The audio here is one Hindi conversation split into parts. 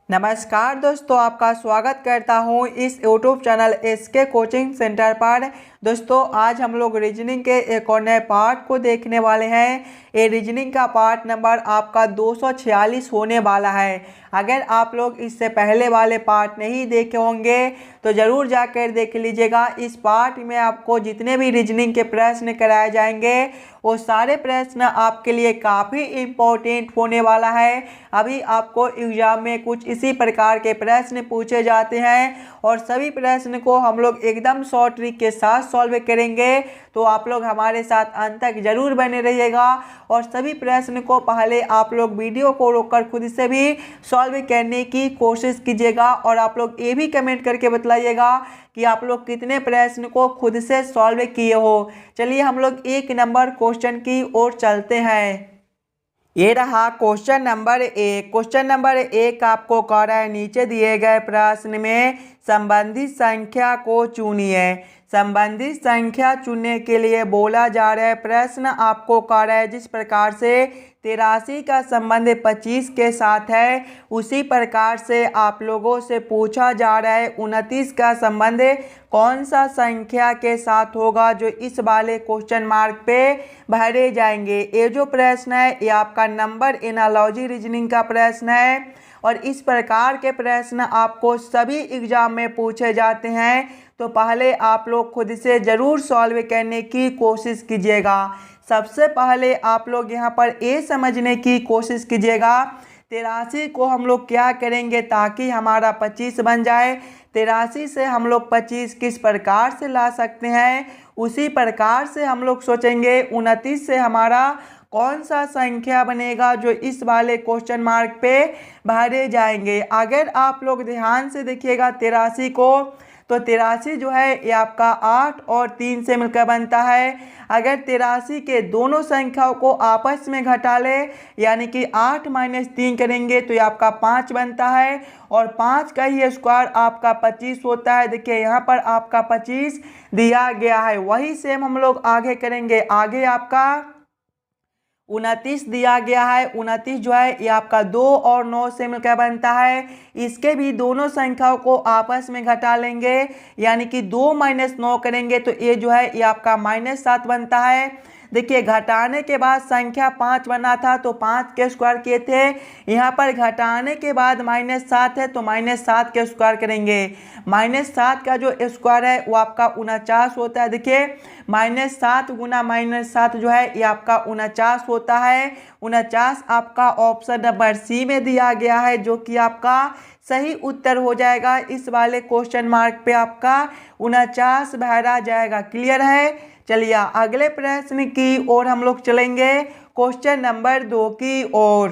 नमस्कार दोस्तों, आपका स्वागत करता हूं इस YouTube channel SK coaching centre पर। दोस्तों आज हम लोग रीजनिंग के एक और नए पार्ट को देखने वाले हैं। ये रीजनिंग का पार्ट नंबर आपका 246 होने वाला है। अगर आप लोग इससे पहले वाले पार्ट नहीं देखे होंगे तो ज़रूर जाकर देख लीजिएगा। इस पार्ट में आपको जितने भी रीजनिंग के प्रश्न कराए जाएंगे वो सारे प्रश्न आपके लिए काफ़ी इम्पोर्टेंट होने वाला है। अभी आपको एग्जाम में कुछ इसी प्रकार के प्रश्न पूछे जाते हैं और सभी प्रश्न को हम लोग एकदम शॉर्ट ट्रिक के साथ सॉल्व करेंगे। तो आप लोग हमारे साथ अंत तक जरूर बने रहिएगा और सभी प्रश्न को पहले आप लोग वीडियो को रोककर खुद से भी सॉल्व करने की कोशिश कीजिएगा और आप लोग ये भी कमेंट करके बताइएगा कि आप लोग कितने प्रश्न को खुद से सॉल्व किए हो। चलिए हम लोग एक नंबर क्वेश्चन की ओर चलते हैं। ये रहा क्वेश्चन नंबर 1। क्वेश्चन नंबर 1 आपको कह रहा है नीचे दिए गए प्रश्न में संबंधित संख्या को चुनिए। संबंधित संख्या चुनने के लिए बोला जा रहा है प्रश्न आपको कह रहा है जिस प्रकार से 83 का संबंध 25 के साथ है उसी प्रकार से आप लोगों से पूछा जा रहा है 29 का संबंध कौन सा संख्या के साथ होगा जो इस वाले क्वेश्चन मार्क पे भरे जाएंगे। ये जो प्रश्न है ये आपका नंबर एनालॉजी रीजनिंग का प्रश्न है और इस प्रकार के प्रश्न आपको सभी एग्जाम में पूछे जाते हैं। तो पहले आप लोग खुद से ज़रूर सॉल्व करने की कोशिश कीजिएगा। सबसे पहले आप लोग यहाँ पर ये समझने की कोशिश कीजिएगा 83 को हम लोग क्या करेंगे ताकि हमारा 25 बन जाए। 83 से हम लोग 25 किस प्रकार से ला सकते हैं उसी प्रकार से हम लोग सोचेंगे 29 से हमारा कौन सा संख्या बनेगा जो इस वाले क्वेश्चन मार्क पे भरे जाएंगे। अगर आप लोग ध्यान से देखिएगा 83 को तो 83 जो है ये आपका 8 और 3 से मिलकर बनता है। अगर 83 के दोनों संख्याओं को आपस में घटा ले यानी कि 8 - 3 करेंगे तो ये आपका 5 बनता है और 5 का ही स्क्वायर आपका 25 होता है। देखिए यहाँ पर आपका 25 दिया गया है, वही सेम हम लोग आगे करेंगे। आगे आपका 29 दिया गया है। 29 जो है ये आपका 2 और 9 से मिलकर बनता है। इसके भी दोनों संख्याओं को आपस में घटा लेंगे यानी कि 2 - 9 करेंगे तो ये जो है ये आपका -7 बनता है। देखिए घटाने के बाद संख्या 5 बना था तो 5 के स्क्वायर किए थे। यहाँ पर घटाने के बाद -7 है तो -7 के स्क्वायर करेंगे। -7 का जो स्क्वायर है वो आपका 49 होता है। देखिए -7 गुना -7 जो है ये आपका 49 होता है। 49 आपका ऑप्शन नंबर सी में दिया गया है जो कि आपका सही उत्तर हो जाएगा। इस वाले क्वेश्चन मार्क पे आपका 49 भरा जाएगा। क्लियर है। चलिए अगले प्रश्न की ओर हम लोग चलेंगे, क्वेश्चन नंबर 2 की ओर।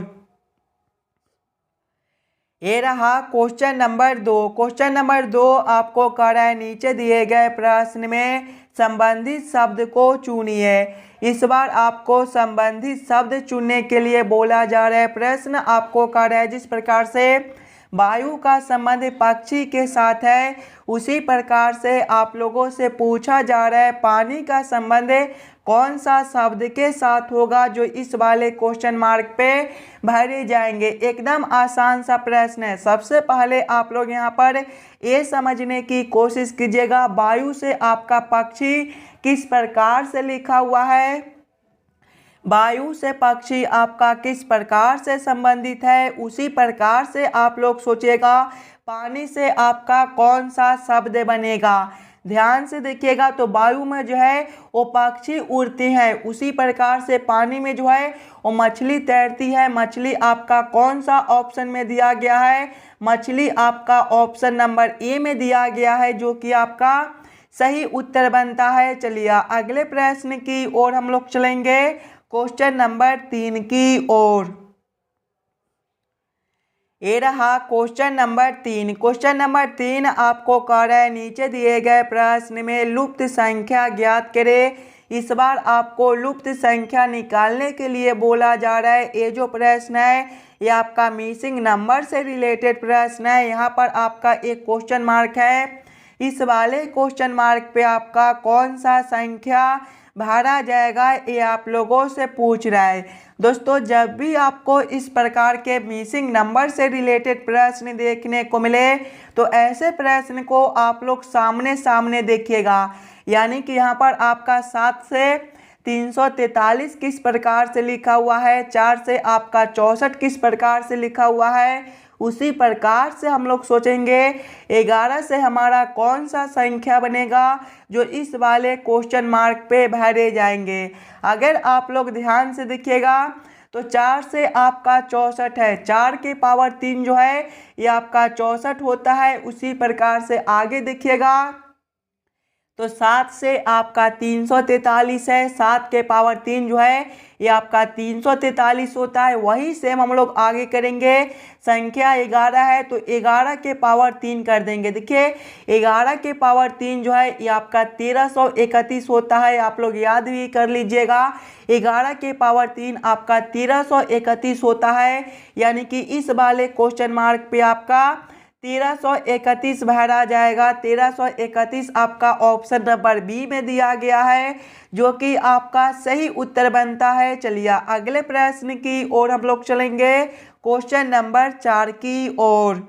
ये रहा क्वेश्चन नंबर 2। क्वेश्चन नंबर 2 आपको कह रहा है नीचे दिए गए प्रश्न में संबंधित शब्द को चुनिए। इस बार आपको संबंधित शब्द चुनने के लिए बोला जा रहा है प्रश्न आपको कह रहा है जिस प्रकार से वायु का संबंध पक्षी के साथ है उसी प्रकार से आप लोगों से पूछा जा रहा है पानी का संबंध कौन सा शब्द के साथ होगा जो इस वाले क्वेश्चन मार्क पे भरे जाएंगे। एकदम आसान सा प्रश्न है। सबसे पहले आप लोग यहाँ पर ये समझने की कोशिश कीजिएगा वायु से आपका पक्षी किस प्रकार से लिखा हुआ है। वायु से पक्षी आपका किस प्रकार से संबंधित है उसी प्रकार से आप लोग सोचिएगा पानी से आपका कौन सा शब्द बनेगा। ध्यान से देखिएगा तो वायु में जो है वो पक्षी उड़ती हैं उसी प्रकार से पानी में जो है वो मछली तैरती है। मछली आपका कौन सा ऑप्शन में दिया गया है, मछली आपका ऑप्शन नंबर ए में दिया गया है जो कि आपका सही उत्तर बनता है। चलिए अगले प्रश्न की ओर हम लोग चलेंगे, क्वेश्चन नंबर 3 की ओर। ये रहा क्वेश्चन नंबर 3। क्वेश्चन नंबर 3 आपको कह रहा है नीचे दिए गए प्रश्न में लुप्त संख्या ज्ञात करें। इस बार आपको लुप्त संख्या निकालने के लिए बोला जा रहा है। ये जो प्रश्न है ये आपका मिसिंग नंबर से रिलेटेड प्रश्न है। यहाँ पर आपका एक क्वेश्चन मार्क है। इस वाले क्वेश्चन मार्क पे आपका कौन सा संख्या भरा जाएगा, ये आप लोगों से पूछ रहा है। दोस्तों जब भी आपको इस प्रकार के मिसिंग नंबर से रिलेटेड प्रश्न देखने को मिले तो ऐसे प्रश्न को आप लोग सामने सामने देखिएगा। यानी कि यहाँ पर आपका 7 से 343 किस प्रकार से लिखा हुआ है, 4 से आपका 64 किस प्रकार से लिखा हुआ है, उसी प्रकार से हम लोग सोचेंगे 11 से हमारा कौन सा संख्या बनेगा जो इस वाले क्वेश्चन मार्क पे भरे जाएंगे। अगर आप लोग ध्यान से देखिएगा तो 4 से आपका 64 है, 4 की पावर 3 जो है ये आपका 64 होता है। उसी प्रकार से आगे देखिएगा तो 7 से आपका 343 है, 7 के पावर 3 जो है ये आपका 343 होता है। वही सेम हम लोग आगे करेंगे। संख्या 11 है तो 11 के पावर 3 कर देंगे। देखिए 11 के पावर 3 जो है ये आपका 1331 होता है। आप लोग याद भी कर लीजिएगा 11 के पावर 3 आपका 1331 होता है। यानी कि इस वाले क्वेश्चन मार्क पे आपका 1331 भरा जाएगा। 1331 आपका ऑप्शन नंबर बी में दिया गया है जो कि आपका सही उत्तर बनता है। चलिए अगले प्रश्न की ओर हम लोग चलेंगे, क्वेश्चन नंबर 4 की ओर।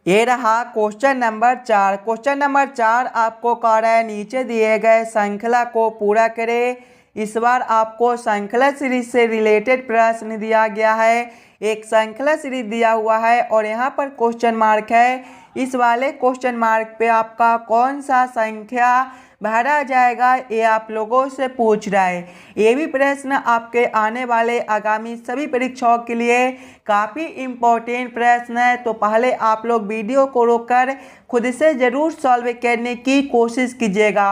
ये रहा क्वेश्चन नंबर 4। क्वेश्चन नंबर 4 आपको कह रहा है नीचे दिए गए श्रृंखला को पूरा करें। इस बार आपको श्रृंखला सीरीज से रिलेटेड प्रश्न दिया गया है। एक श्रृंखला सीरीज दिया हुआ है और यहाँ पर क्वेश्चन मार्क है। इस वाले क्वेश्चन मार्क पे आपका कौन सा संख्या भरा जाएगा ये आप लोगों से पूछ रहा है। ये भी प्रश्न आपके आने वाले आगामी सभी परीक्षाओं के लिए काफ़ी इम्पोर्टेंट प्रश्न है। तो पहले आप लोग वीडियो को रोककर खुद से ज़रूर सॉल्व करने की कोशिश कीजिएगा।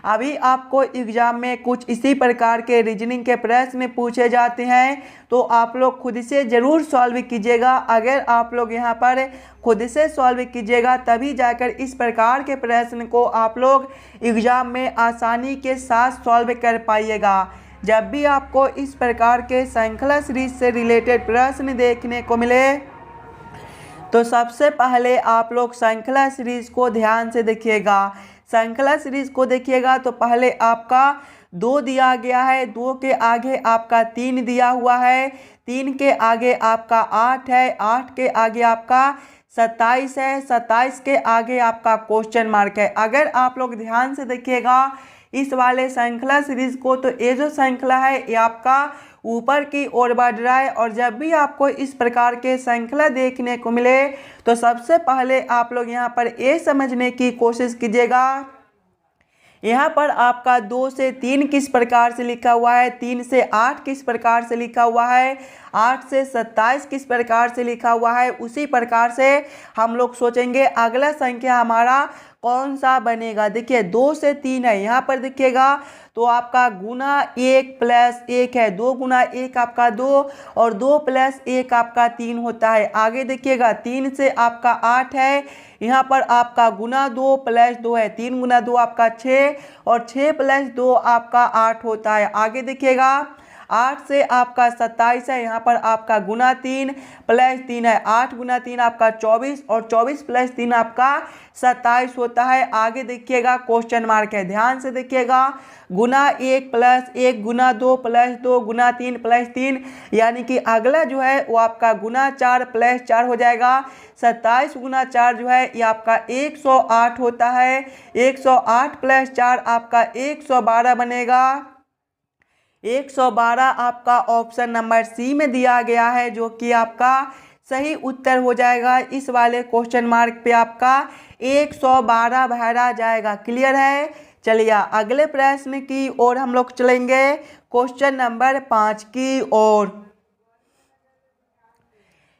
अभी आपको एग्जाम में कुछ इसी प्रकार के रीजनिंग के प्रश्न पूछे जाते हैं तो आप लोग खुद से ज़रूर सॉल्व कीजिएगा। अगर आप लोग यहाँ पर खुद से सॉल्व कीजिएगा तभी जाकर इस प्रकार के प्रश्न को आप लोग एग्जाम में आसानी के साथ सॉल्व कर पाइएगा। जब भी आपको इस प्रकार के श्रृंखला सीरीज से रिलेटेड प्रश्न देखने को मिले तो सबसे पहले आप लोग श्रृंखला सीरीज को ध्यान से देखिएगा। श्रृंखला सीरीज को देखिएगा तो पहले आपका 2 दिया गया है, 2 के आगे आपका 3 दिया हुआ है, 3 के आगे आपका 8 है, 8 के आगे आपका 27 है, 27 के आगे आपका क्वेश्चन मार्क है। अगर आप लोग ध्यान से देखिएगा इस वाले श्रृंखला सीरीज को तो ये जो श्रृंखला है ये आपका ऊपर की ओर बढ़ रहा है। और जब भी आपको इस प्रकार के श्रृंखला देखने को मिले तो सबसे पहले आप लोग यहाँ पर ये समझने की कोशिश कीजिएगा यहाँ पर आपका 2 से 3 किस प्रकार से लिखा हुआ है, 3 से 8 किस प्रकार से लिखा हुआ है, 8 से 27 किस प्रकार से लिखा हुआ है। उसी प्रकार से हम लोग सोचेंगे अगला संख्या हमारा कौन सा बनेगा। देखिए 2 से 3 है, यहाँ पर देखिएगा तो आपका गुना 1 प्लस 1 है, 2 गुना 1 आपका 2 और 2 प्लस 1 आपका 3 होता है। आगे देखिएगा 3 से आपका 8 है, यहाँ पर आपका गुना 2 प्लस 2 है, 3 गुना 2 आपका 6 और 6 प्लस 2 आपका 8 होता है। आगे देखिएगा 8 से आपका 27 है, यहाँ पर आपका गुना 3 प्लस 3 है, 8 गुना 3 आपका 24 और 24 प्लस 3 आपका 27 होता है। आगे देखिएगा क्वेश्चन मार्क है, ध्यान से देखिएगा गुना 1 प्लस 1 गुना 2 प्लस 2 गुना 3 प्लस 3 यानी कि अगला जो है वो आपका गुना 4 प्लस 4 हो जाएगा। 27 गुना 4 जो है ये आपका 108 होता है। 108 प्लस 4 आपका 112 बनेगा। 112 आपका ऑप्शन नंबर सी में दिया गया है जो कि आपका सही उत्तर हो जाएगा। इस वाले क्वेश्चन मार्क पे आपका 112 भरा जाएगा। क्लियर है। चलिए अगले प्रश्न की ओर हम लोग चलेंगे, क्वेश्चन नंबर 5 की ओर।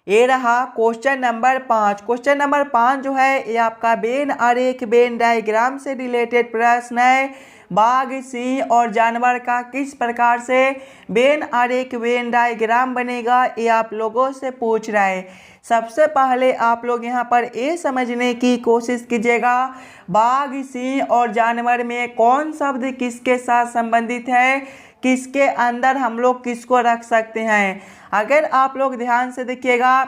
ये रहा क्वेश्चन नंबर 5। क्वेश्चन नंबर 5 जो है ये आपका वेन आरेख वेन डायग्राम से रिलेटेड प्रश्न है। बाघ, सिंह और जानवर का किस प्रकार से वेन आरेख वेन डायग्राम बनेगा ये आप लोगों से पूछ रहा है। सबसे पहले आप लोग यहाँ पर ये समझने की कोशिश कीजिएगा बाघ, सिंह और जानवर में कौन शब्द किसके साथ संबंधित है, किसके अंदर हम लोग किसको रख सकते हैं। अगर आप लोग ध्यान से देखिएगा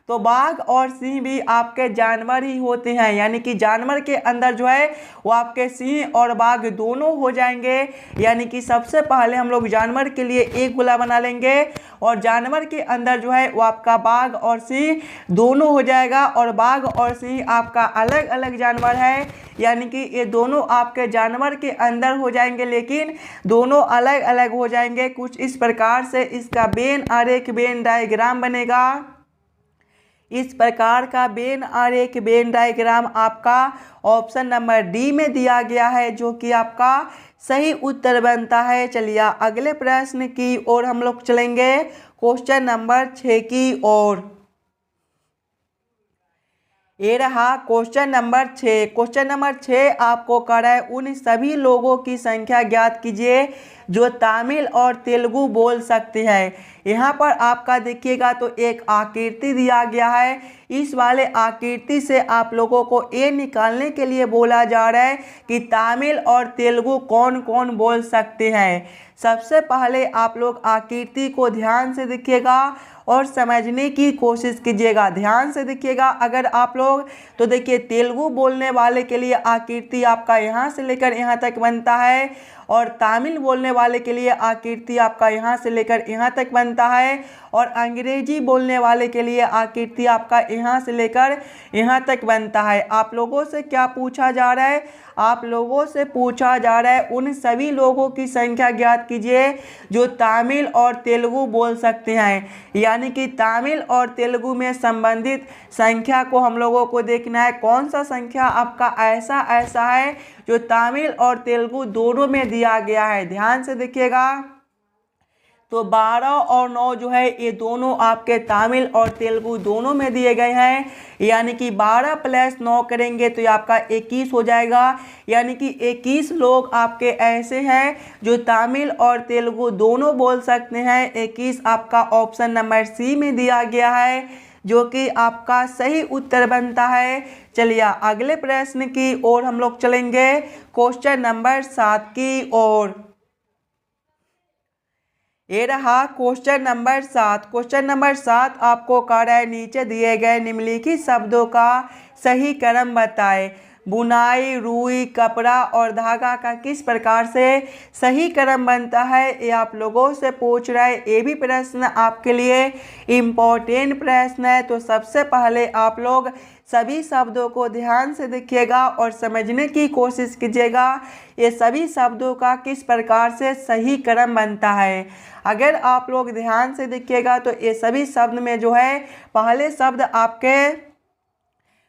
तो बाघ और सिंह भी आपके जानवर ही होते हैं, यानी कि जानवर के अंदर जो है वो आपके सिंह और बाघ दोनों हो जाएंगे। यानी कि सबसे पहले हम लोग जानवर के लिए एक गोला बना लेंगे और जानवर के अंदर जो है वो आपका बाघ और सिंह दोनों हो जाएगा। और बाघ और सिंह आपका अलग अलग जानवर है, यानी कि ये दोनों आपके जानवर के अंदर हो जाएंगे लेकिन दोनों अलग अलग हो जाएंगे। कुछ इस प्रकार से इसका वेन आरेख वेन डायग्राम बनेगा। इस प्रकार का वेन आरेख वेन डायग्राम आपका ऑप्शन नंबर डी में दिया गया है, जो कि आपका सही उत्तर बनता है। चलिए अगले प्रश्न की ओर हम लोग चलेंगे, क्वेश्चन नंबर 6 की ओर। ये रहा क्वेश्चन नंबर 6। क्वेश्चन नंबर 6 आपको कह रहा है उन सभी लोगों की संख्या ज्ञात कीजिए जो तमिल और तेलुगु बोल सकते हैं। यहाँ पर आपका देखिएगा तो एक आकृति दिया गया है। इस वाले आकृति से आप लोगों को ये निकालने के लिए बोला जा रहा है कि तमिल और तेलुगु कौन कौन बोल सकते हैं। सबसे पहले आप लोग आकृति को ध्यान से देखिएगा और समझने की कोशिश कीजिएगा। ध्यान से देखिएगा अगर आप लोग तो देखिए तेलुगु बोलने वाले के लिए आकृति आपका यहाँ से लेकर यहाँ तक बनता है और तमिल बोलने वाले के लिए आकृति आपका यहाँ से लेकर यहाँ तक बनता है और अंग्रेजी बोलने वाले के लिए आकृति आपका यहाँ से लेकर यहाँ तक बनता है। आप लोगों से क्या पूछा जा रहा है? आप लोगों से पूछा जा रहा है उन सभी लोगों की संख्या ज्ञात कीजिए जो तमिल और तेलुगु बोल सकते हैं। यानी कि तमिल और तेलुगु में संबंधित संख्या को हम लोगों को देखना है। कौन सा संख्या आपका ऐसा है जो तमिल और तेलुगु दोनों में दिया गया है। ध्यान से देखिएगा तो 12 और 9 जो है ये दोनों आपके तमिल और तेलुगु दोनों में दिए गए हैं। यानी कि 12 + 9 करेंगे तो ये आपका 21 हो जाएगा। यानी कि 21 लोग आपके ऐसे हैं जो तमिल और तेलुगु दोनों बोल सकते हैं। 21 आपका ऑप्शन नंबर सी में दिया गया है, जो कि आपका सही उत्तर बनता है। चलिए अगले प्रश्न की ओर हम लोग चलेंगे, क्वेश्चन नंबर 7 की ओर। ये रहा क्वेश्चन नंबर 7। क्वेश्चन नंबर 7 आपको कह रहा है नीचे दिए गए निम्नलिखित शब्दों का सही क्रम बताएं। बुनाई, रुई, कपड़ा और धागा का किस प्रकार से सही क्रम बनता है, ये आप लोगों से पूछ रहा है। ये भी प्रश्न आपके लिए इम्पोर्टेंट प्रश्न है। तो सबसे पहले आप लोग सभी शब्दों को ध्यान से देखिएगा और समझने की कोशिश कीजिएगा ये सभी शब्दों का किस प्रकार से सही क्रम बनता है। अगर आप लोग ध्यान से देखिएगा तो ये सभी शब्द में जो है पहले शब्द आपके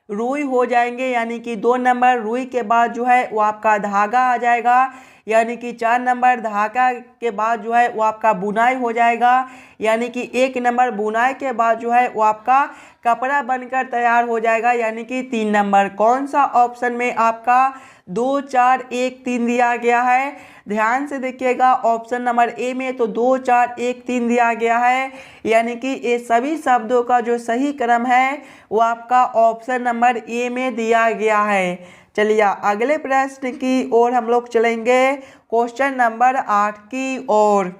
रुई हो जाएंगे, यानी कि 2 नंबर रुई के बाद जो है वो आपका धागा आ जाएगा। यानी कि 4 नंबर धागा के बाद जो है वो आपका बुनाई हो जाएगा। यानी कि 1 नंबर बुनाई के बाद जो है वो आपका कपड़ा बनकर तैयार हो जाएगा। यानी कि 3 नंबर कौन सा ऑप्शन में आपका 2, 4, 1, 3 दिया गया है। ध्यान से देखिएगा ऑप्शन नंबर ए में तो 2, 4, 1, 3 दिया गया है। यानी कि ये सभी शब्दों का जो सही क्रम है वो आपका ऑप्शन नंबर ए में दिया गया है। चलिए अगले प्रश्न की ओर हम लोग चलेंगे, क्वेश्चन नंबर 8 की ओर।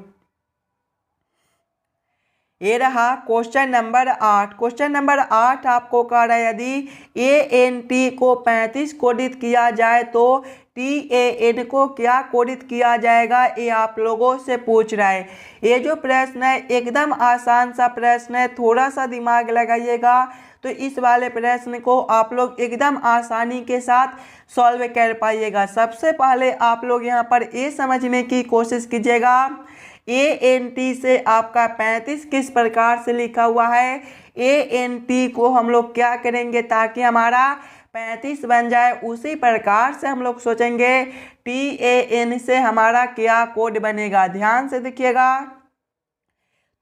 ये रहा क्वेश्चन नंबर 8। क्वेश्चन नंबर 8 आपको कह रहा है यदि ANT को 35 कोडित किया जाए तो TAN को क्या कोडित किया जाएगा, ये आप लोगों से पूछ रहा है। ये जो प्रश्न है एकदम आसान सा प्रश्न है, थोड़ा सा दिमाग लगाइएगा तो इस वाले प्रश्न को आप लोग एकदम आसानी के साथ सॉल्व कर पाइएगा। सबसे पहले आप लोग यहाँ पर ये समझने की कोशिश कीजिएगा ANT से आपका 35 किस प्रकार से लिखा हुआ है। ANT को हम लोग क्या करेंगे ताकि हमारा 35 बन जाए, उसी प्रकार से हम लोग सोचेंगे TAN से हमारा क्या कोड बनेगा। ध्यान से देखिएगा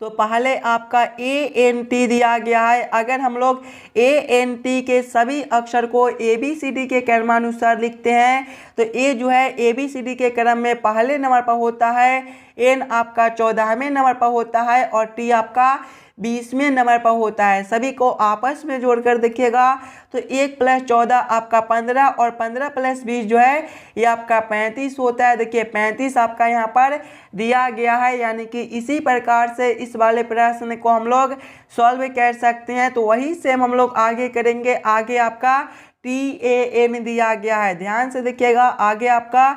तो पहले आपका ANT दिया गया है। अगर हम लोग ANT के सभी अक्षर को ABCD के क्रमानुसार लिखते हैं तो ये जो है ABCD के क्रम में पहले नंबर पर होता है। एन आपका 14वें नंबर पर होता है और टी आपका 20वें नंबर पर होता है। सभी को आपस में जोड़कर देखिएगा तो 1 + 14 आपका 15 और 15 + 20 जो है ये आपका 35 होता है। देखिए 35 आपका यहाँ पर दिया गया है, यानी कि इसी प्रकार से इस वाले प्रश्न को हम लोग सॉल्व कर सकते हैं। तो वही सेम हम लोग आगे करेंगे। आगे आपका TAN दिया गया है, ध्यान से देखिएगा। आगे आपका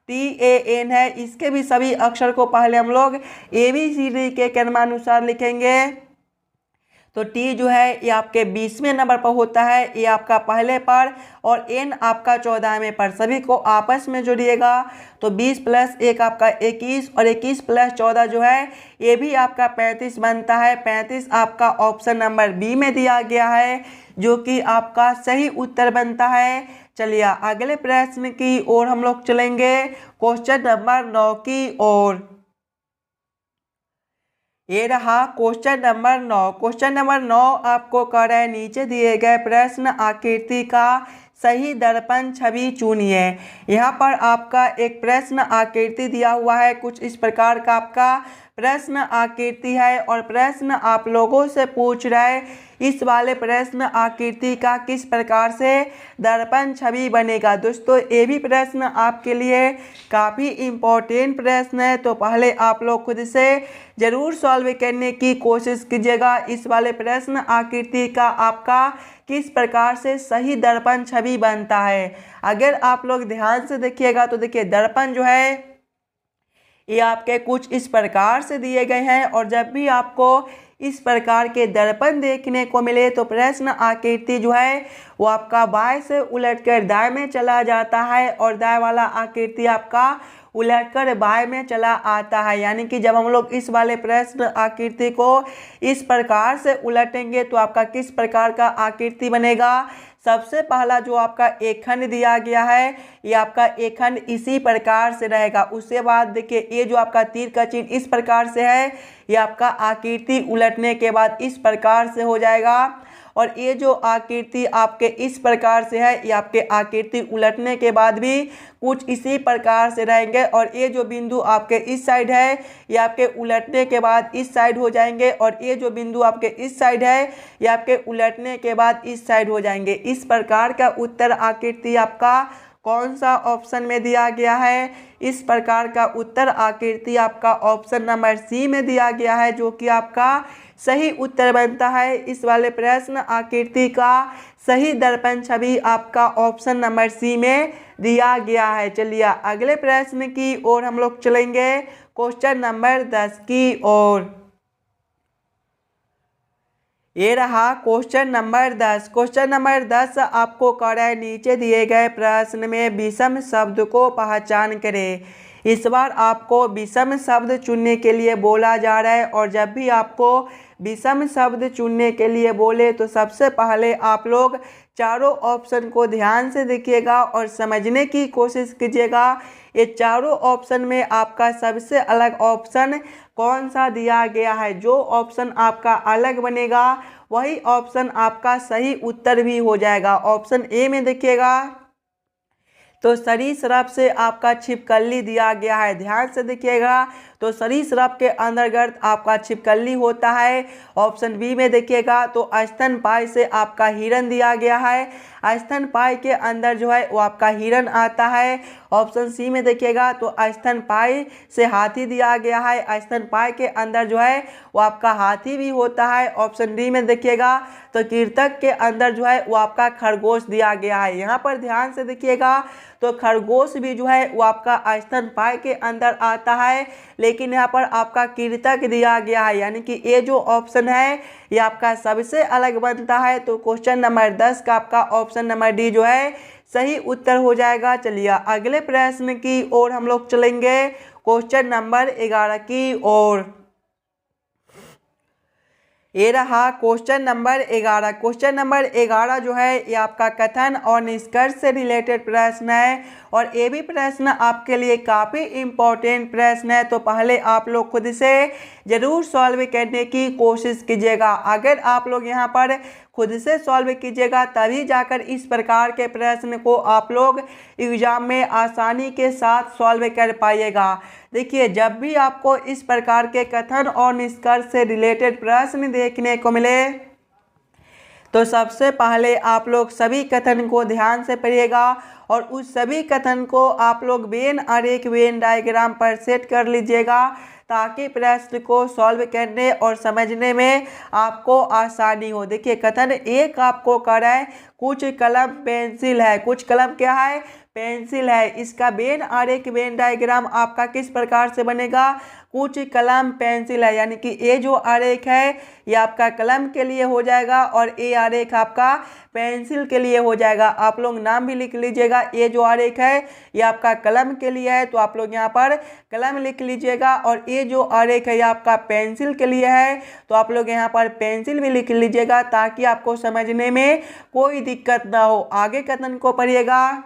TAN है, इसके भी सभी अक्षर को पहले हम लोग ABCD के क्रमानुसार लिखेंगे। तो टी जो है ये आपके 20वें नंबर पर होता है, ये आपका पहले पर, और एन आपका 14वें पर। सभी को आपस में जोड़िएगा तो 20 + 1 आपका 21 और 21 + 14 जो है ये भी आपका 35 बनता है। 35 आपका ऑप्शन नंबर बी में दिया गया है, जो कि आपका सही उत्तर बनता है। चलिए अगले प्रश्न की ओर हम लोग चलेंगे, क्वेश्चन नंबर 9 की ओर। ये रहा क्वेश्चन नंबर 9। क्वेश्चन नंबर 9 आपको कह रहा है नीचे दिए गए प्रश्न आकृति का सही दर्पण छवि चुनिए। यहाँ पर आपका एक प्रश्न आकृति दिया हुआ है, कुछ इस प्रकार का आपका प्रश्न आकृति है और प्रश्न आप लोगों से पूछ रहा है इस वाले प्रश्न आकृति का किस प्रकार से दर्पण छवि बनेगा। दोस्तों ये भी प्रश्न आपके लिए काफ़ी इम्पोर्टेंट प्रश्न है, तो पहले आप लोग खुद से ज़रूर सॉल्व करने की कोशिश कीजिएगा। इस वाले प्रश्न आकृति का आपका किस प्रकार से सही दर्पण छवि बनता है। अगर आप लोग ध्यान से देखिएगा तो देखिए दर्पण जो है ये आपके कुछ इस प्रकार से दिए गए हैं, और जब भी आपको इस प्रकार के दर्पण देखने को मिले तो प्रश्न आकृति जो है वो आपका बाएं से उलटकर दाएं में चला जाता है और दाएं वाला आकृति आपका उलटकर बाएं में चला आता है। यानी कि जब हम लोग इस वाले प्रश्न आकृति को इस प्रकार से उलटेंगे तो आपका किस प्रकार का आकृति बनेगा। सबसे पहला जो आपका एक खंड दिया गया है ये आपका एक खंड इसी प्रकार से रहेगा। उसके बाद देखिए ये जो आपका तीर का चिन्ह इस प्रकार से है, ये आपका आकृति उलटने के बाद इस प्रकार से हो जाएगा, और ये जो आकृति आपके इस प्रकार से है ये आपके आकृति उलटने के बाद भी कुछ इसी प्रकार से रहेंगे, और ये जो बिंदु आपके इस साइड है ये आपके उलटने के बाद इस साइड हो जाएंगे, और ये जो बिंदु आपके इस साइड है ये आपके उलटने के बाद इस साइड हो जाएंगे। इस प्रकार का उत्तर आकृति आपका कौन सा ऑप्शन में दिया गया है। इस प्रकार का उत्तर आकृति आपका ऑप्शन नंबर सी में दिया गया है, जो कि आपका सही उत्तर बनता है। इस वाले प्रश्न आकृति का सही दर्पण छवि आपका ऑप्शन नंबर सी में दिया गया है। चलिए अगले प्रश्न की ओर हम लोग चलेंगे, क्वेश्चन नंबर 10 की ओर। ये रहा क्वेश्चन नंबर 10। क्वेश्चन नंबर 10 आपको कह रहा है नीचे दिए गए प्रश्न में विषम शब्द को पहचान करें। इस बार आपको विषम शब्द चुनने के लिए बोला जा रहा है, और जब भी आपको विषम शब्द चुनने के लिए बोले तो सबसे पहले आप लोग चारों ऑप्शन को ध्यान से देखिएगा और समझने की कोशिश कीजिएगा। ये चारों ऑप्शन में आपका सबसे अलग ऑप्शन कौन सा दिया गया है। जो ऑप्शन आपका अलग बनेगा वही ऑप्शन आपका सही उत्तर भी हो जाएगा। ऑप्शन ए में देखिएगा तो सरीसृप से आपका छिपकली दिया गया है, ध्यान से देखिएगा। तो सरीसृप के अंतर्गत आपका छिपकली होता है। ऑप्शन बी में देखिएगा तो स्तनपायी से आपका हिरण दिया गया है, स्तनपायी के अंदर जो है वो आपका हिरण आता है। ऑप्शन सी में देखिएगा तो स्तनपायी से हाथी दिया गया है, स्तनपायी के अंदर जो है वो आपका हाथी भी होता है। ऑप्शन डी में देखिएगा तो कीर्तक के अंदर जो है वो आपका खरगोश दिया गया है। यहाँ पर ध्यान से देखिएगा तो खरगोश भी जो है वो आपका स्तनपायी के अंदर आता है, लेकिन यहाँ पर आपका कीर्तक दिया गया है, यानी कि ये जो ऑप्शन है ये आपका सबसे अलग बनता है। तो क्वेश्चन नंबर 10 का आपका ऑप्शन नंबर डी जो है सही उत्तर हो जाएगा। चलिए अगले प्रश्न की ओर हम लोग चलेंगे, क्वेश्चन नंबर 11 की ओर। ये रहा क्वेश्चन नंबर 11। क्वेश्चन नंबर 11 जो है ये आपका कथन और निष्कर्ष से रिलेटेड प्रश्न है, और ये भी प्रश्न आपके लिए काफ़ी इम्पोर्टेंट प्रश्न है। तो पहले आप लोग खुद से ज़रूर सॉल्व करने की कोशिश कीजिएगा। अगर आप लोग यहाँ पर खुद से सॉल्व कीजिएगा, तभी जाकर इस प्रकार के प्रश्न को आप लोग एग्जाम में आसानी के साथ सॉल्व कर पाइएगा। देखिए, जब भी आपको इस प्रकार के कथन और निष्कर्ष से रिलेटेड प्रश्न देखने को मिले तो सबसे पहले आप लोग सभी कथन को ध्यान से पढ़िएगा और उस सभी कथन को आप लोग वेन आरेख वेन डायग्राम पर सेट कर लीजिएगा, ताकि प्रश्न को सॉल्व करने और समझने में आपको आसानी हो। देखिए, कथन एक आपको कर रहा है कुछ कलम पेंसिल है, कुछ कलम क्या है, पेंसिल है। इसका वेन आरेख वेन डायग्राम आपका किस प्रकार से बनेगा, कुछ कलम पेंसिल है, यानी कि ये जो आरेख है ये आपका कलम के लिए हो जाएगा और ये आरेख आपका पेंसिल के लिए हो जाएगा। आप लोग नाम भी लिख लीजिएगा, ये जो आरेख है ये आपका कलम के लिए है तो आप लोग यहाँ पर कलम लिख लीजिएगा, और ये जो आरेख है ये आपका पेंसिल के लिए है तो आप लोग यहाँ पर पेंसिल भी लिख लीजिएगा, ताकि आपको समझने में कोई दिक्कत ना हो। आगे कथन को पढ़िएगा।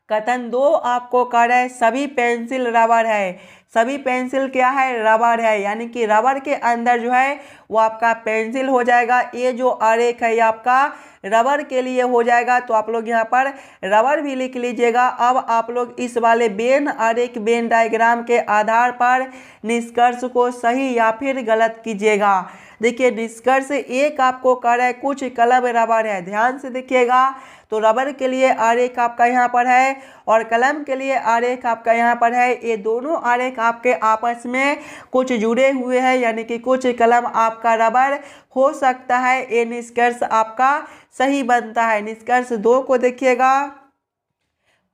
कथन 2 आपको कह रहा है सभी पेंसिल रबर है। सभी पेंसिल क्या है, रबर है, यानी कि रबर के अंदर जो है वो आपका पेंसिल हो जाएगा। ये जो आरेख है ये आपका रबर के लिए हो जाएगा तो आप लोग यहाँ पर रबर भी लिख लीजिएगा। अब आप लोग इस वाले वेन आरेख वेन डायग्राम के आधार पर निष्कर्ष को सही या फिर गलत कीजिएगा। देखिए, निष्कर्ष एक आपको कह रहा है कुछ कलम रबर है। ध्यान से देखिएगा, तो रबर के लिए आरेख आपका यहाँ पर है और कलम के लिए आरेख आपका यहाँ पर है। ये दोनों आरेख आपके आपस में कुछ जुड़े हुए हैं, यानी कि कुछ कलम आपका रबर हो सकता है। ये निष्कर्ष आपका सही बनता है। निष्कर्ष 2 को देखिएगा,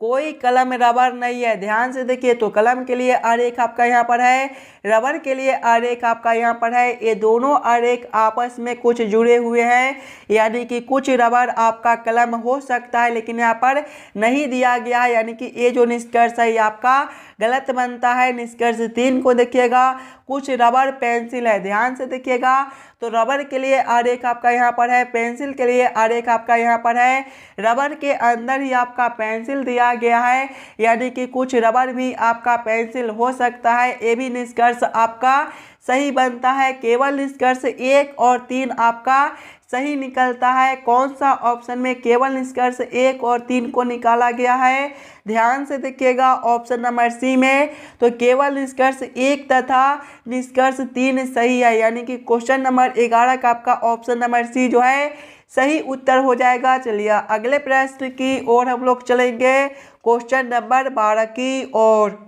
कोई कलम रबर नहीं है। ध्यान से देखिए, तो कलम के लिए आरेख आपका यहाँ पर है, रबर के लिए आरेख आपका यहाँ पर है। ये दोनों आरेख आपस में कुछ जुड़े हुए हैं, यानी कि कुछ रबर आपका कलम हो सकता है, लेकिन यहाँ पर नहीं दिया गया है, यानी कि ये जो निष्कर्ष है ये आपका गलत बनता है। निष्कर्ष 3 को देखिएगा, कुछ रबर पेंसिल है। ध्यान से देखिएगा, तो रबर के लिए आरेख आपका यहाँ पर है, पेंसिल के लिए आरेख आपका यहाँ पर है। रबर के अंदर ही आपका पेंसिल दिया गया है, यानी कि कुछ रबर भी आपका पेंसिल हो सकता है। ये भी निष्कर्ष आपका सही बनता है। केवल निष्कर्ष 1 और 3 आपका सही निकलता है। कौन सा ऑप्शन में केवल निष्कर्ष 1 और 3 को निकाला गया है, ध्यान से देखिएगा। ऑप्शन नंबर सी में तो केवल निष्कर्ष 1 तथा निष्कर्ष 3 सही है, यानी कि क्वेश्चन नंबर 11 का आपका ऑप्शन नंबर सी जो है सही उत्तर हो जाएगा। चलिए अगले प्रश्न की ओर हम लोग चलेंगे, क्वेश्चन नंबर 12 की ओर।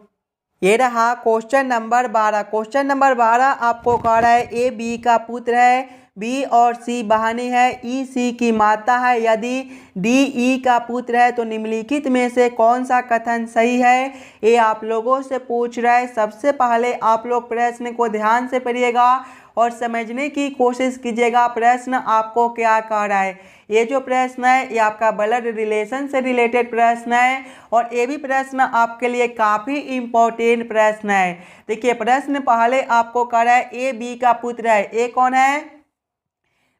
ये रहा क्वेश्चन नंबर 12। क्वेश्चन नंबर 12 आपको कह रहा है ए बी का पुत्र है, बी और सी बहनें हैं, ई सी की माता है। यदि डी ई का पुत्र है तो निम्नलिखित में से कौन सा कथन सही है, ये आप लोगों से पूछ रहा है। सबसे पहले आप लोग प्रश्न को ध्यान से पढ़िएगा और समझने की कोशिश कीजिएगा प्रश्न आपको क्या कह रहा है। ये जो प्रश्न है ये आपका ब्लड रिलेशन से रिलेटेड प्रश्न है और ये भी प्रश्न आपके लिए काफ़ी इम्पोर्टेंट प्रश्न है। देखिए, प्रश्न पहले आपको कह रहा है ए बी का पुत्र है। ए कौन है,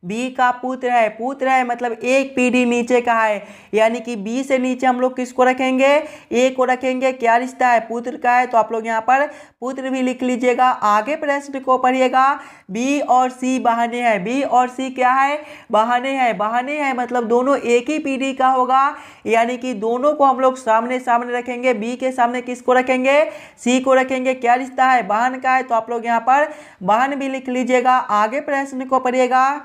बी का पुत्र है। पुत्र है मतलब एक पीढ़ी नीचे का है, यानी कि बी से नीचे हम लोग किसको रखेंगे, ए को रखेंगे। क्या रिश्ता है, पुत्र का है, तो आप लोग यहाँ पर पुत्र भी लिख लीजिएगा। आगे प्रश्न को पढ़िएगा, बी और सी बहनें हैं। बी और सी क्या है, बहनें हैं। बहनें हैं मतलब दोनों एक ही पीढ़ी का होगा, यानी कि दोनों को हम लोग सामने सामने रखेंगे। बी के सामने किसको रखेंगे, सी को रखेंगे। क्या रिश्ता है, बहन का है, तो आप लोग यहाँ पर बहन भी लिख लीजिएगा। आगे प्रश्न को पढ़िएगा,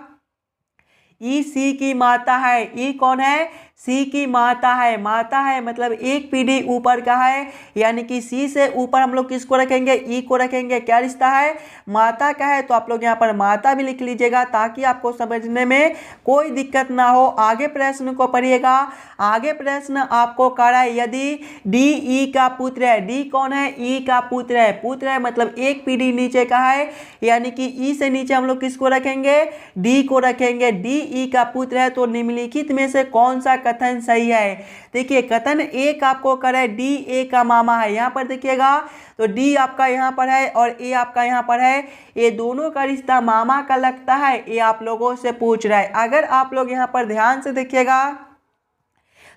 ई सी की माता है। ई कौन है, सी की माता है। माता है मतलब एक पीढ़ी ऊपर का है, यानी कि सी से ऊपर हम लोग किसको रखेंगे, ई को रखेंगे। क्या रिश्ता है, माता का है, तो आप लोग यहाँ पर माता भी लिख लीजिएगा ताकि आपको समझने में कोई दिक्कत ना हो। आगे प्रश्न को पढ़िएगा। आगे प्रश्न आपको कह रहा है यदि डी ई का पुत्र है। डी कौन है, ई का पुत्र है। पुत्र है मतलब एक पीढ़ी नीचे का है, यानी कि ई से नीचे हम लोग किसको रखेंगे, डी को रखेंगे। डी ई का पुत्र है तो निम्नलिखित में से कौन सा कथन सही है। देखिए, कथन एक आपको कर है डी ए का मामा है। यहाँ पर देखिएगा तो डी आपका यहाँ पर है और ए आपका यहाँ पर है। ये दोनों का रिश्ता मामा का लगता है, ये आप लोगों से पूछ रहा है। अगर आप लोग यहाँ पर ध्यान से देखिएगा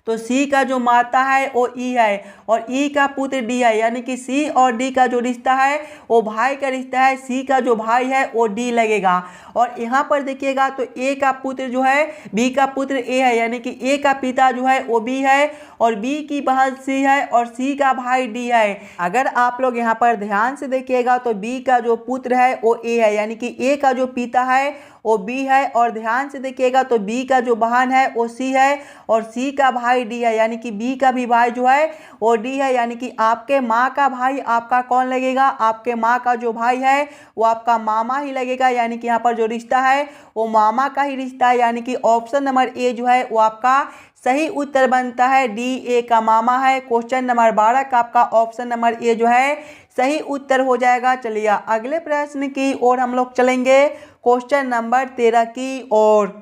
तो सी का जो माता है वो ई है और ई का पुत्र डी है, यानी कि सी और डी का जो रिश्ता है वो भाई का रिश्ता है। सी का जो भाई है वो डी लगेगा। और यहाँ पर देखिएगा तो ए का पुत्र जो है बी का पुत्र ए है, यानी कि ए का पिता जो है वो बी है और बी की बहन सी है और सी का भाई डी है। अगर आप लोग यहाँ पर ध्यान से देखिएगा तो बी का जो पुत्र है वो ए है, यानी कि ए का जो पिता है वो बी है और ध्यान से देखिएगा तो बी का जो बहन है वो सी है और सी का भाई डी है, यानी कि बी का भी भाई जो है वो डी है। यानी कि आपके माँ का भाई आपका कौन लगेगा? आपके माँ का जो भाई है वो आपका मामा ही लगेगा, यानी कि यहाँ पर जो रिश्ता है वो मामा का ही रिश्ता है। यानी कि ऑप्शन नंबर ए जो है वो आपका सही उत्तर बनता है। डी ए का मामा है। क्वेश्चन नंबर 12 का आपका ऑप्शन नंबर ए जो है सही उत्तर हो जाएगा। चलिए अगले प्रश्न की ओर हम लोग चलेंगे, क्वेश्चन नंबर 13 की ओर।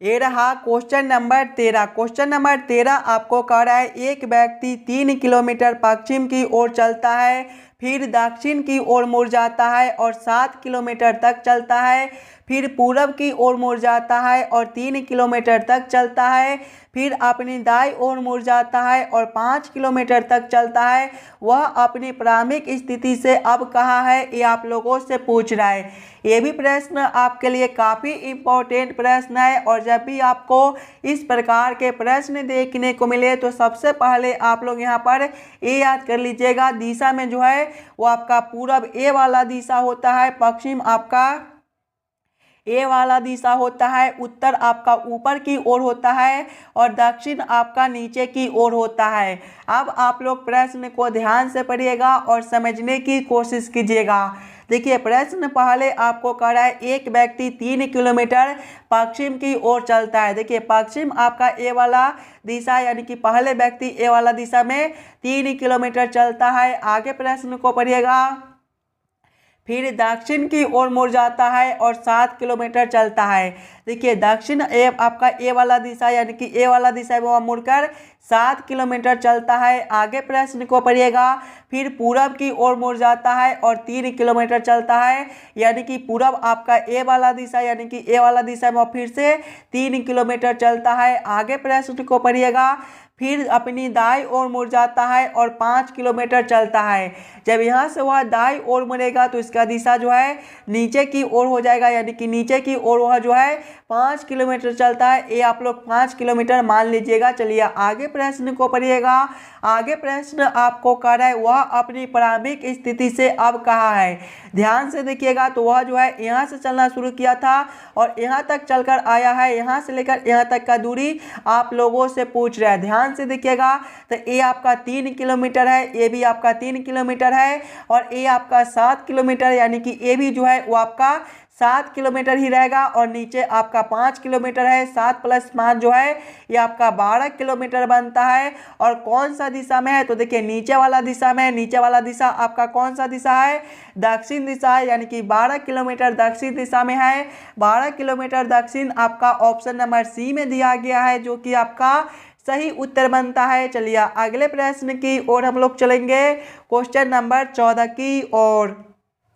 ये रहा क्वेश्चन नंबर 13। क्वेश्चन नंबर 13 आपको कह रहा है एक व्यक्ति 3 किलोमीटर पश्चिम की ओर चलता है, फिर दक्षिण की ओर मुड़ जाता है और 7 किलोमीटर तक चलता है, फिर पूरब की ओर मुड़ जाता है और 3 किलोमीटर तक चलता है, फिर अपनी दाईं ओर मुड़ जाता है और 5 किलोमीटर तक चलता है। वह अपनी प्रारंभिक स्थिति से अब कहाँ है, ये आप लोगों से पूछ रहा है। ये भी प्रश्न आपके लिए काफ़ी इम्पोर्टेंट प्रश्न है और जब भी आपको इस प्रकार के प्रश्न देखने को मिले तो सबसे पहले आप लोग यहाँ पर ये याद कर लीजिएगा, दिशा में जो है वो आपका पूरब ए वाला दिशा होता है, पश्चिम आपका ए वाला दिशा होता है, उत्तर आपका ऊपर की ओर होता है और दक्षिण आपका नीचे की ओर होता है। अब आप लोग प्रश्न को ध्यान से पढ़िएगा और समझने की कोशिश कीजिएगा। देखिए प्रश्न पहले आपको कह रहा है एक व्यक्ति 3 किलोमीटर पश्चिम की ओर चलता है। देखिए पश्चिम आपका ए वाला दिशा, यानी कि पहले व्यक्ति ए वाला दिशा में 3 किलोमीटर चलता है। आगे प्रश्न को पढ़िएगा, फिर दक्षिण की ओर मुड़ जाता है और 7 किलोमीटर चलता है। देखिए दक्षिण ए आपका ए वाला दिशा, यानी कि ए वाला दिशा वो मुड़कर 7 किलोमीटर चलता है। आगे प्रश्न को पढ़िएगा, फिर पूरब की ओर मुड़ जाता है और 3 किलोमीटर चलता है, यानी कि पूरब आपका ए वाला दिशा, यानी कि ए वाला दिशा में फिर से 3 किलोमीटर चलता है। आगे प्रश्न को पढ़िएगा, फिर अपनी दाईं ओर मुड़ जाता है और 5 किलोमीटर चलता है। जब यहाँ से वह दाईं ओर मुड़ेगा तो इसका दिशा जो है नीचे की ओर हो जाएगा, यानी कि नीचे की ओर वह जो है 5 किलोमीटर चलता है। ये आप लोग 5 किलोमीटर मान लीजिएगा। चलिए आगे प्रश्न को पढ़िएगा। आगे प्रश्न आपको कह रहा है वह अपनी प्रारंभिक स्थिति से अब कहाँ है। ध्यान से देखिएगा तो वह जो है यहाँ से चलना शुरू किया था और यहाँ तक चलकर आया है। यहाँ से लेकर यहाँ तक का दूरी आप लोगों से पूछ रहा है। ध्यान से देखिएगा तो ये आपका 3 किलोमीटर है, ये भी आपका 3 किलोमीटर है और ये आपका 7 किलोमीटर, यानी कि ये भी जो है वो आपका 7 किलोमीटर ही रहेगा और नीचे आपका 5 किलोमीटर है। 7 + 5 जो है ये आपका 12 किलोमीटर बनता है। और कौन सा दिशा में है तो देखिए नीचे वाला दिशा में। नीचे वाला दिशा आपका कौन सा दिशा है? दक्षिण दिशा है, यानी कि 12 किलोमीटर दक्षिण दिशा में है। 12 किलोमीटर दक्षिण आपका ऑप्शन नंबर सी में दिया गया है, जो कि आपका सही उत्तर बनता है। चलिए अगले प्रश्न की ओर हम लोग चलेंगे, क्वेश्चन नंबर 14 की ओर।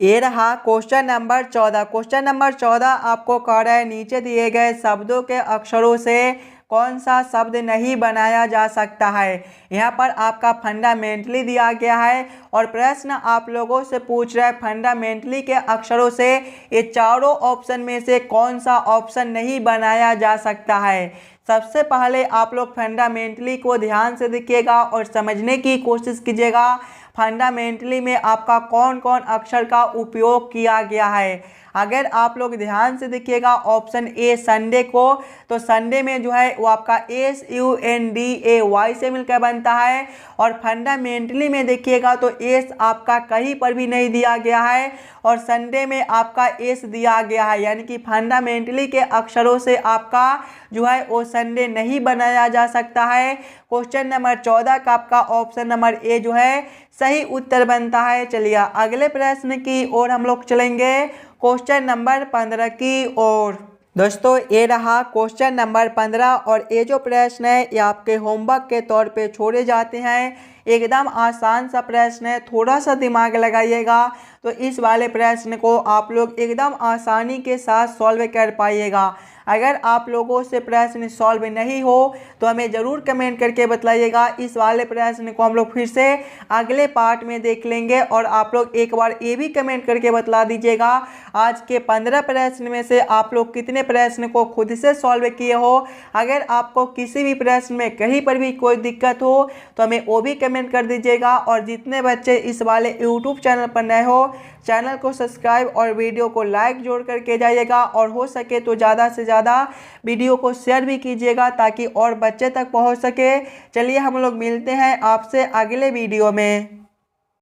ये रहा क्वेश्चन नंबर 14। क्वेश्चन नंबर 14 आपको कह रहा है नीचे दिए गए शब्दों के अक्षरों से कौन सा शब्द नहीं बनाया जा सकता है। यहाँ पर आपका फंडामेंटली दिया गया है और प्रश्न आप लोगों से पूछ रहा है फंडामेंटली के अक्षरों से ये चारों ऑप्शन में से कौन सा ऑप्शन नहीं बनाया जा सकता है। सबसे पहले आप लोग फंडामेंटली को ध्यान से देखिएगा और समझने की कोशिश कीजिएगा फंडामेंटली में आपका कौन कौन अक्षर का उपयोग किया गया है। अगर आप लोग ध्यान से देखिएगा ऑप्शन ए संडे को, तो संडे में जो है वो आपका SUNDAY से मिलकर बनता है। और फंडामेंटली में देखिएगा तो एस आपका कहीं पर भी नहीं दिया गया है और संडे में आपका एस दिया गया है, यानी कि फंडामेंटली के अक्षरों से आपका जो है वो संडे नहीं बनाया जा सकता है। क्वेश्चन नंबर 14 का आपका ऑप्शन नंबर ए जो है सही उत्तर बनता है। चलिए अगले प्रश्न की ओर हम लोग चलेंगे, क्वेश्चन नंबर 15 की ओर। दोस्तों ये रहा क्वेश्चन नंबर 15 और ये जो प्रश्न है ये आपके होमवर्क के तौर पे छोड़े जाते हैं। एकदम आसान सा प्रश्न है, थोड़ा सा दिमाग लगाइएगा तो इस वाले प्रश्न को आप लोग एकदम आसानी के साथ सॉल्व कर पाइएगा। अगर आप लोगों से प्रश्न सॉल्व नहीं हो तो हमें ज़रूर कमेंट करके बताइएगा। इस वाले प्रश्न को हम लोग फिर से अगले पार्ट में देख लेंगे। और आप लोग एक बार ये भी कमेंट करके बता दीजिएगा आज के 15 प्रश्न में से आप लोग कितने प्रश्न को खुद से सॉल्व किए हो। अगर आपको किसी भी प्रश्न में कहीं पर भी कोई दिक्कत हो तो हमें वो भी कमेंट कर दीजिएगा। और जितने बच्चे इस वाले यूट्यूब चैनल पर नए हो चैनल को सब्सक्राइब और वीडियो को लाइक जोड़ करके जाइएगा। और हो सके तो ज़्यादा से ज़्यादा वीडियो को शेयर भी कीजिएगा ताकि और बच्चे तक पहुंच सके। चलिए हम लोग मिलते हैं आपसे अगले वीडियो में।